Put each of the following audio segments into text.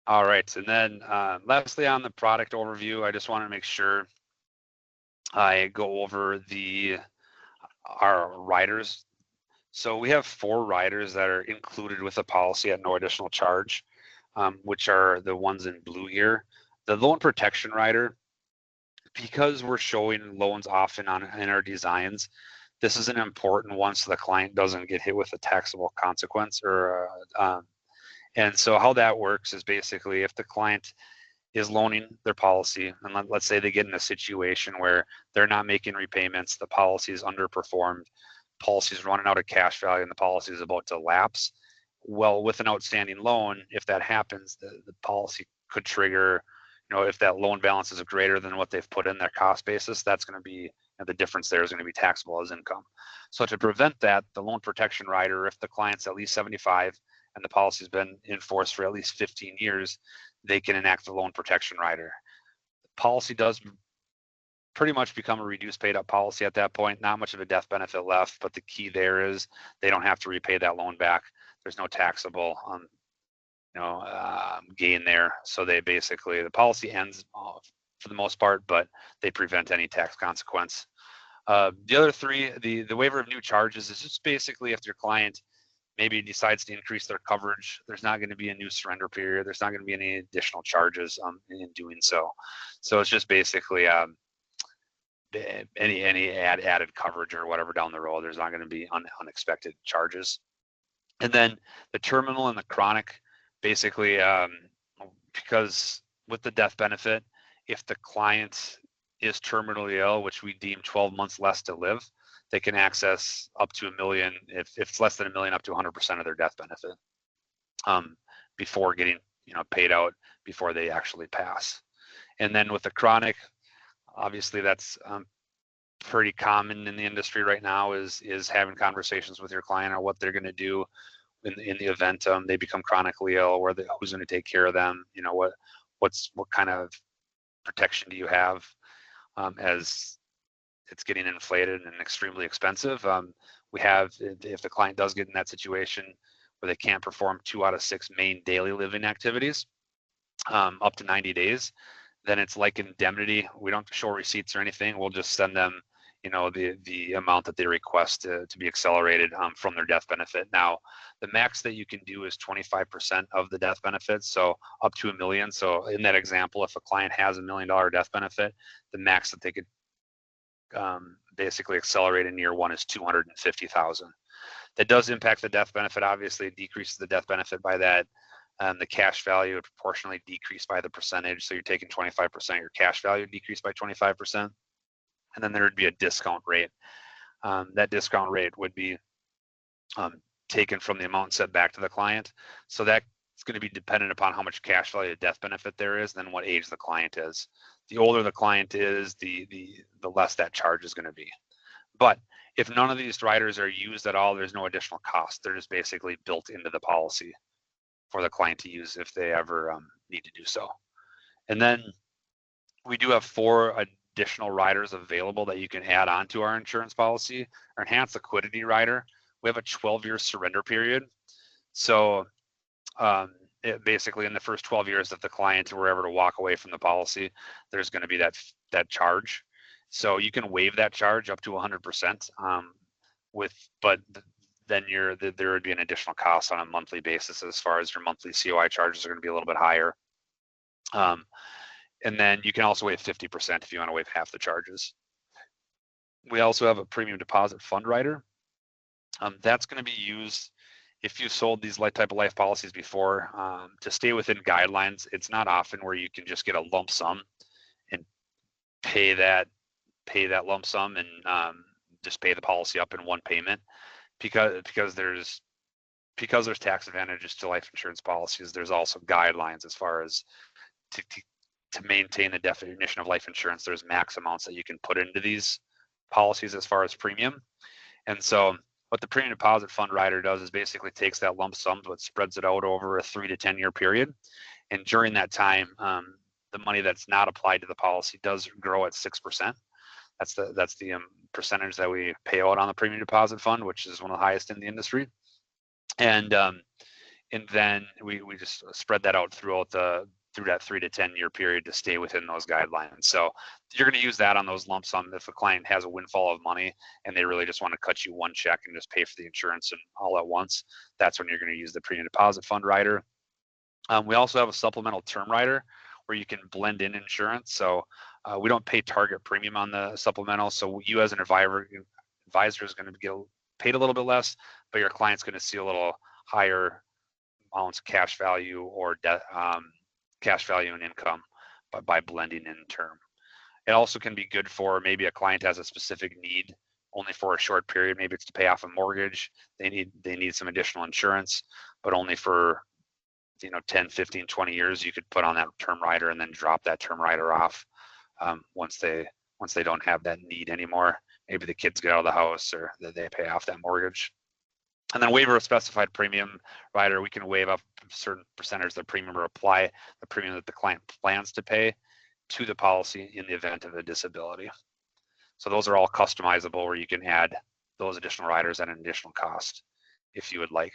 All right, and then lastly on the product overview, I just want to make sure I go over our riders. So we have 4 riders that are included with the policy at no additional charge, which are the ones in blue here. The loan protection rider, because we're showing loans often in our designs, this is an important one so the client doesn't get hit with a taxable consequence and so how that works is basically if the client is loaning their policy, and let's say they get in a situation where they're not making repayments, the policy is underperformed, policy is running out of cash value, and the policy is about to lapse. Well, with an outstanding loan, if that happens, the policy could trigger, if that loan balance is greater than what they've put in their cost basis, that's going to be, the difference there is going to be taxable as income. So to prevent that, the loan protection rider, if the client's at least 75 and the policy's been in force for at least 15 years, they can enact the loan protection rider. The policy does pretty much become a reduced paid up policy at that point. Not much of a death benefit left, but the key there is they don't have to repay that loan back. There's no taxable gain there. So they basically, the policy ends for the most part, but they prevent any tax consequence. The other 3, the waiver of new charges is just basically if your client maybe decides to increase their coverage, there's not going to be a new surrender period. There's not going to be any additional charges in doing so. So it's just basically any added coverage or whatever down the road. There's not going to be unexpected charges. And then the terminal and the chronic, basically, because with the death benefit, if the client is terminally ill, which we deem 12 months less to live, they can access up to $1 million. If it's less than $1 million, up to 100% of their death benefit before getting paid out before they actually pass. And then with the chronic, obviously that's pretty common in the industry right now is having conversations with your client on what they're going to do in the event they become chronically ill, who's going to take care of them, what kind of protection do you have as it's getting inflated and extremely expensive. We have, if the client does get in that situation where they can't perform 2 out of 6 main daily living activities up to 90 days, then it's like indemnity. We don't show receipts or anything. We'll just send them, the amount that they request to be accelerated from their death benefit. Now, the max that you can do is 25% of the death benefit, so up to $1 million. So in that example, if a client has $1 million death benefit, the max that they could basically accelerate in year 1 is $250,000. That does impact the death benefit. Obviously, it decreases the death benefit by that. The cash value would proportionally decrease by the percentage. So you're taking 25%, your cash value decreased by 25%. And then there would be a discount rate. That discount rate would be taken from the amount sent back to the client. So that's going to be dependent upon how much cash value death benefit there is, then what age the client is. The older the client is, the less that charge is going to be. But if none of these riders are used at all, there's no additional cost. They're just basically built into the policy for the client to use if they ever need to do so. And then we do have 4 additional riders available that you can add on to our insurance policy. Our enhanced liquidity rider, we have a 12-year surrender period. So basically in the first 12 years that the client were ever to walk away from the policy, there's going to be that charge. So you can waive that charge up to 100% but then there would be an additional cost on a monthly basis as far as your monthly COI charges are going to be a little bit higher. And then you can also waive 50% if you want to waive half the charges. We also have a premium deposit fund rider. That's going to be used if you sold these type of life policies before to stay within guidelines. It's not often where you can just get a lump sum and pay that lump sum and just pay the policy up in one payment because there's tax advantages to life insurance policies. There's also guidelines as far as to maintain the definition of life insurance. There's max amounts that you can put into these policies as far as premium. And so what the premium deposit fund rider does is basically takes that lump sum but spreads it out over a 3 to 10 year period. And during that time, the money that's not applied to the policy does grow at 6%. That's the percentage that we pay out on the premium deposit fund, which is one of the highest in the industry. And and then we just spread that out through that 3 to 10 year period to stay within those guidelines. So you're going to use that on those lump sum if a client has a windfall of money and they really just want to cut you one check and just pay for the insurance and all at once. That's when you're going to use the premium deposit fund rider. We also have a supplemental term rider where you can blend in insurance. So we don't pay target premium on the supplemental. So you as an advisor is going to get paid a little bit less, but your client's going to see a little higher amounts of cash value or cash value and income by blending in term. It also can be good for maybe a client has a specific need only for a short period. Maybe it's to pay off a mortgage. They need some additional insurance, but only for 10, 15, 20 years. You could put on that term rider and then drop that term rider off once they don't have that need anymore. Maybe the kids get out of the house or they pay off that mortgage. And then waiver of specified premium rider, we can waive up a certain percentage of the premium or apply the premium that the client plans to pay to the policy in the event of a disability. So those are all customizable where you can add those additional riders at an additional cost if you would like.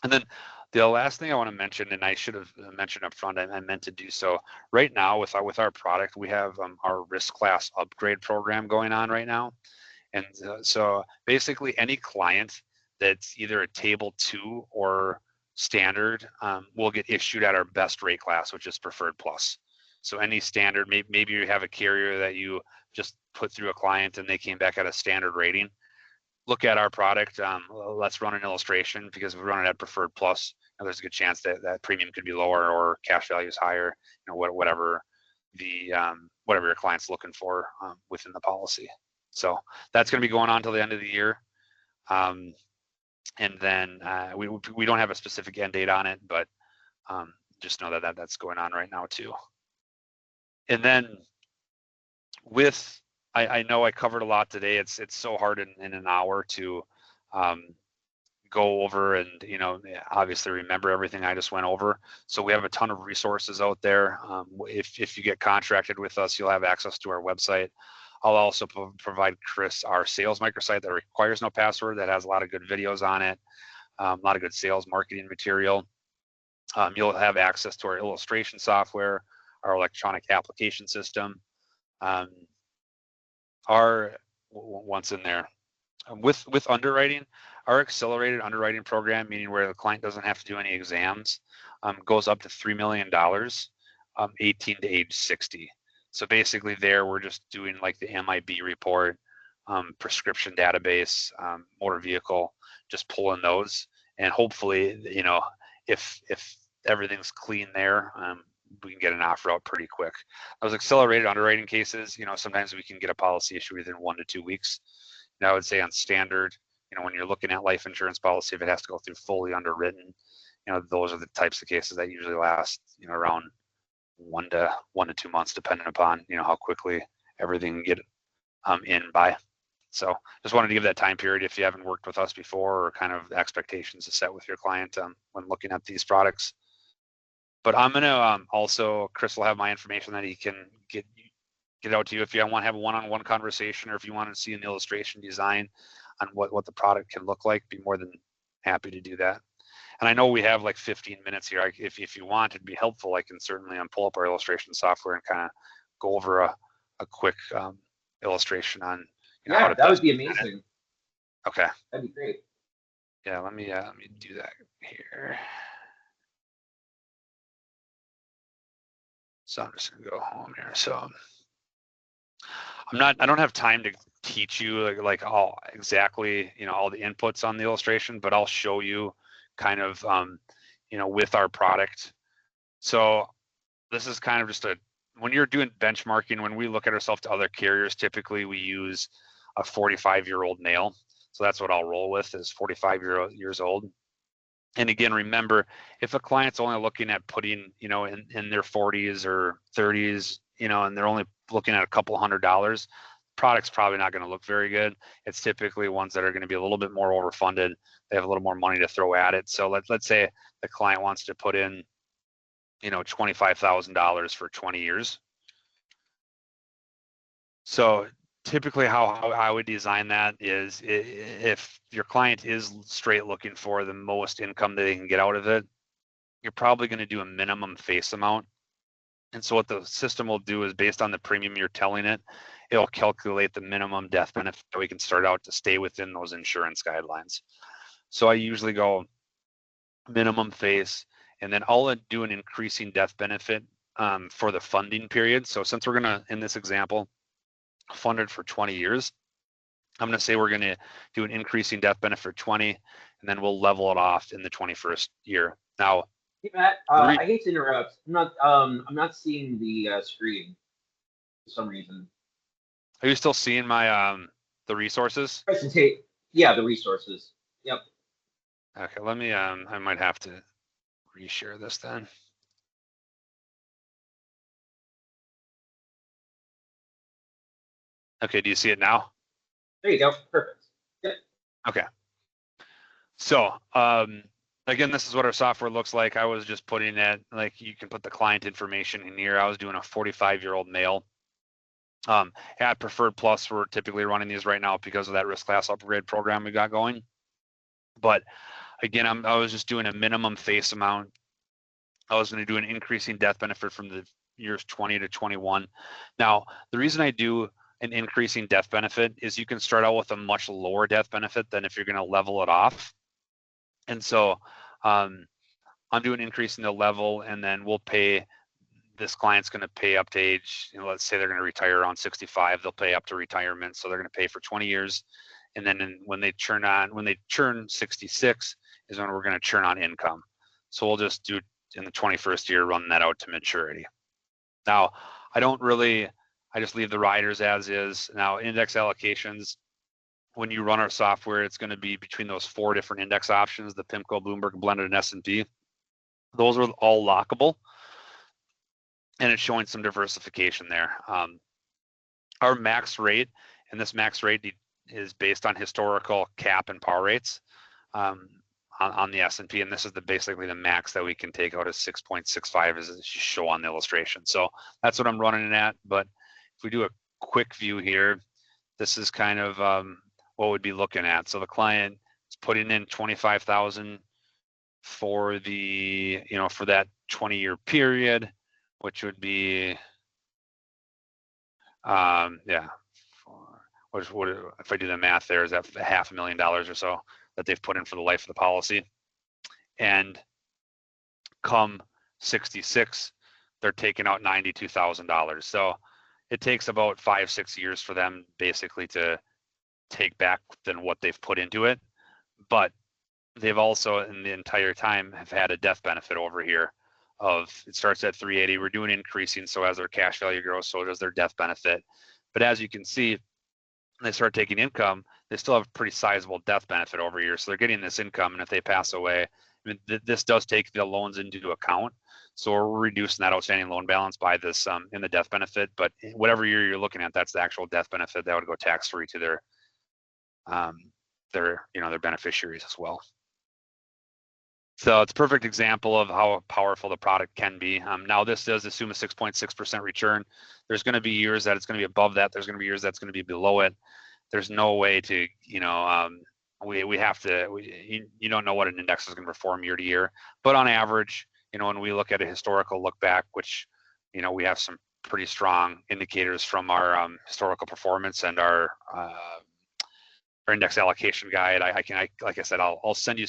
And then the last thing I want to mention, and I should have mentioned up front, I meant to do so. Right now with our product, we have our risk class upgrade program going on right now. And so basically any client that's either a table 2 or standard will get issued at our best rate class, which is preferred plus. So any standard, maybe you have a carrier that you just put through a client and they came back at a standard rating. Look at our product. Let's run an illustration because if we run it at preferred plus, there's a good chance that premium could be lower or cash value is higher, whatever your client's looking for within the policy. So that's going to be going on till the end of the year. And then we don't have a specific end date on it, but just know that that's going on right now too. And then I know I covered a lot today. It's so hard in an hour to go over and obviously remember everything I just went over. So we have a ton of resources out there. If you get contracted with us, you'll have access to our website. I'll also provide Chris our sales microsite that requires no password, that has a lot of good videos on it, a lot of good sales marketing material. You'll have access to our illustration software, our electronic application system. Once in there. With underwriting, our accelerated underwriting program, meaning where the client doesn't have to do any exams, goes up to $3 million, 18 to age 60. So basically there we're just doing like the MIB report, prescription database, motor vehicle, just pulling those. And hopefully, if everything's clean there, we can get an offer out pretty quick. Those accelerated underwriting cases, sometimes we can get a policy issue within 1 to 2 weeks. Now I would say on standard, when you're looking at life insurance policy, if it has to go through fully underwritten, those are the types of cases that usually last, around 1 to 2 months, depending upon, how quickly everything can get in by. So just wanted to give that time period if you haven't worked with us before, or kind of expectations to set with your client when looking at these products. But I'm gonna also, Chris will have my information that he can get out to you if you want to have a one-on-one conversation, or if you want to see an illustration design on what the product can look like. Be more than happy to do that. And I know we have like 15 minutes here. If you want, it'd be helpful. I can certainly pull up our illustration software and kind of go over a quick illustration on. Yeah, that would be amazing. Okay. That'd be great. Yeah, let me do that here. So I'm just gonna go home here. So I don't have time to teach you like all exactly, all the inputs on the illustration, but I'll show you kind of, with our product. So this is kind of just when you're doing benchmarking, when we look at ourselves to other carriers, typically we use a 45-year-old male. So that's what I'll roll with, is 45 years old. And again, remember, if a client's only looking at putting, in their 40s or 30s, and they're only looking at a couple $100, product's probably not going to look very good. It's typically ones that are going to be a little bit more overfunded. They have a little more money to throw at it. So let's say the client wants to put in, $25,000 for 20 years. So typically how I would design that is if your client is straight looking for the most income that they can get out of it, you're probably going to do a minimum face amount. And so what the system will do is based on the premium you're telling it, it'll calculate the minimum death benefit that we can start out to stay within those insurance guidelines. So I usually go minimum face, and then I'll do an increasing death benefit for the funding period. So since we're gonna, in this example, fund it for 20 years, I'm gonna say we're gonna do an increasing death benefit for 20, and then we'll level it off in the 21st year. Now, Hey, Matt, I hate to interrupt. I'm not seeing the screen for some reason. Are you still seeing my the resources? Presentate. Yeah, the resources. Yep. Okay, let me I might have to reshare this then. Okay, do you see it now? There you go. Perfect. Yep. Okay. So again, this is what our software looks like. I was just putting it, like you can put the client information in here. I was doing a 45-year-old male. At Preferred Plus, we're typically running these right now because of that risk class upgrade program we got going. But again, I was just doing a minimum face amount. I was going to do an increasing death benefit from the years 20 to 21. Now, the reason I do an increasing death benefit is you can start out with a much lower death benefit than if you're going to level it off. And so I'm doing increasing the level, and then we'll pay, this client's going to pay up to age, let's say they're going to retire around 65, they'll pay up to retirement. So they're going to pay for 20 years. And then when they turn 66 is when we're going to churn on income. So we'll just do in the 21st year, run that out to maturity. Now, I just leave the riders as is. Now, index allocations, when you run our software, it's going to be between those 4 different index options, the PIMCO, Bloomberg, Blended, and S&P. Those are all lockable, and it's showing some diversification there. Our max rate, and this max rate is based on historical cap and par rates on the S&P, and this is basically the max that we can take out is 6.65 as you show on the illustration. So that's what I'm running it at. But if we do a quick view here, this is kind of what we'd be looking at. So the client is putting in 25,000 for the, for that 20-year period, which would be, yeah, what if I do the math there, is that $500,000 or so that they've put in for the life of the policy. And come 66, they're taking out $92,000. So it takes about 5-6 years for them basically to take back than what they've put into it. But they've also in the entire time have had a death benefit over here of, it starts at 380. We're doing increasing, so as their cash value grows, so does their death benefit. But as you can see, when they start taking income, they still have a pretty sizable death benefit over here. So they're getting this income, and if they pass away, I mean, this does take the loans into account. So we're reducing that outstanding loan balance by this in the death benefit. But whatever year you're looking at, that's the actual death benefit that would go tax-free to their beneficiaries as well. So it's a perfect example of how powerful the product can be. Now this does assume a 6.6% return. There's going to be years that it's going to be above that. There's going to be years that's going to be below it. There's no way to, we have to, you don't know what an index is going to perform year to year. But on average, when we look at a historical look back, which, we have some pretty strong indicators from our historical performance and our index allocation guide. Like I said, I'll send you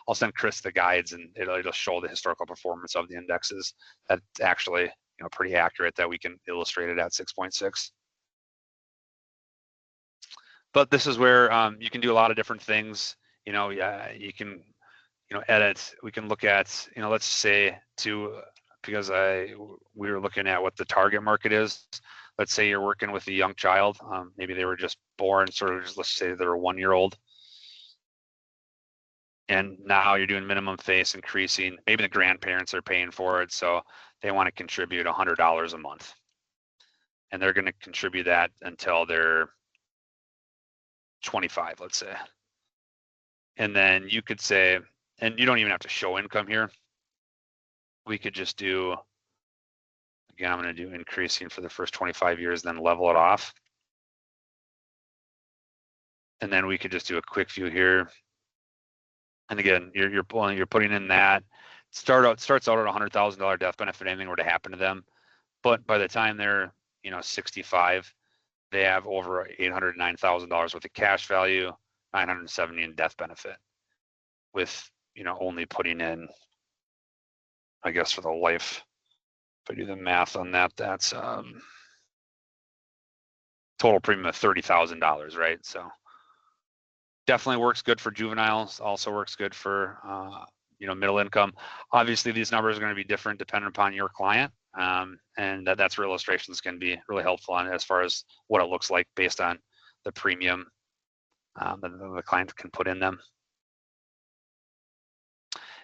I'll send Chris the guides, and it'll show the historical performance of the indexes. That's actually, pretty accurate that we can illustrate it at 6.6. But this is where you can do a lot of different things. You can, edit. We can look at, let's say because we were looking at what the target market is. Let's say you're working with a young child. Maybe they were just born, sort of just, let's say they're a 1-year-old. And now you're doing minimum face increasing. Maybe the grandparents are paying for it, so they want to contribute $100 a month. And they're going to contribute that until they're 25, let's say. And then you could say, and you don't even have to show income here. We could just do, again, I'm going to do increasing for the first 25 years, then level it off. And then we could just do a quick view here. And again, you're putting in that starts out at $100,000 death benefit, anything were to happen to them. But by the time they're 65, they have over $809,000 worth of cash value, $970 in death benefit, with only putting in, I guess for the life, if I do the math on that, that's total premium of $30,000, right? So definitely works good for juveniles, also works good for middle income. Obviously these numbers are going to be different depending upon your client, and that's where illustrations can be really helpful on as far as what it looks like based on the premium that the client can put in them.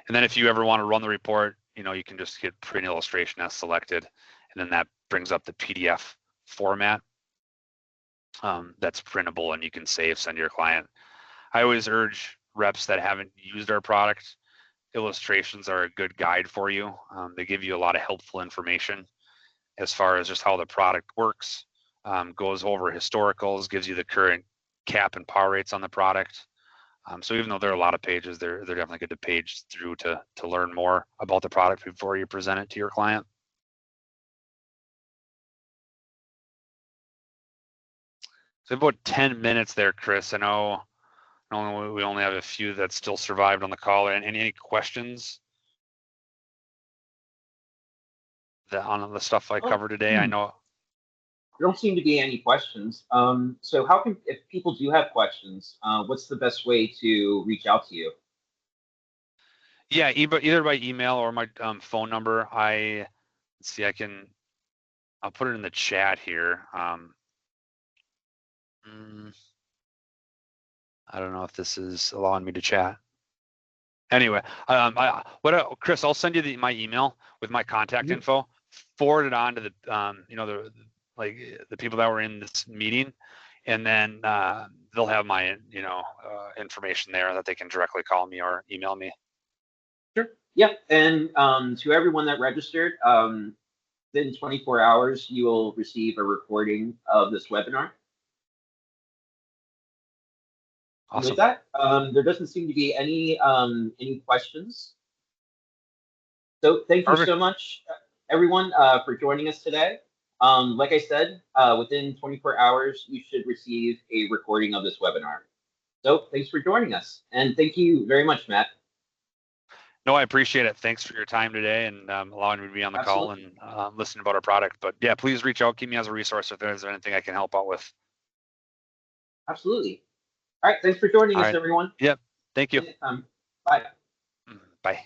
And then if you ever want to run the report, you can just hit print illustration as selected, and then that brings up the PDF format that's printable and you can send to your client. I always urge reps that haven't used our product, illustrations are a good guide for you. They give you a lot of helpful information as far as just how the product works, goes over historicals, gives you the current cap and par rates on the product. So even though there are a lot of pages, they're definitely good to page through to learn more about the product before you present it to your client. So about 10 minutes there, Chris. I know we only have a few that still survived on the call. And any questions on the stuff I covered today? I know there don't seem to be any questions. So if people do have questions, what's the best way to reach out to you? Yeah, either by email or my phone number. Let's see, I'll put it in the chat here. I don't know if this is allowing me to chat. Anyway, Chris, I'll send you my email with my contact info. Forward it on to the the people that were in this meeting, and then they'll have my information there that they can directly call me or email me. Sure. Yep. And to everyone that registered, within 24 hours, you will receive a recording of this webinar. Awesome. And with that, there doesn't seem to be any questions. So thank you so much, everyone, for joining us today. Like I said, within 24 hours, you should receive a recording of this webinar. So thanks for joining us. And thank you very much, Matt. No, I appreciate it. Thanks for your time today and allowing me to be on the call and listen about our product. But yeah, please reach out, keep me as a resource if there's anything I can help out with. Absolutely. All right. Thanks for joining us, everyone. Yep. Thank you. Bye. Bye.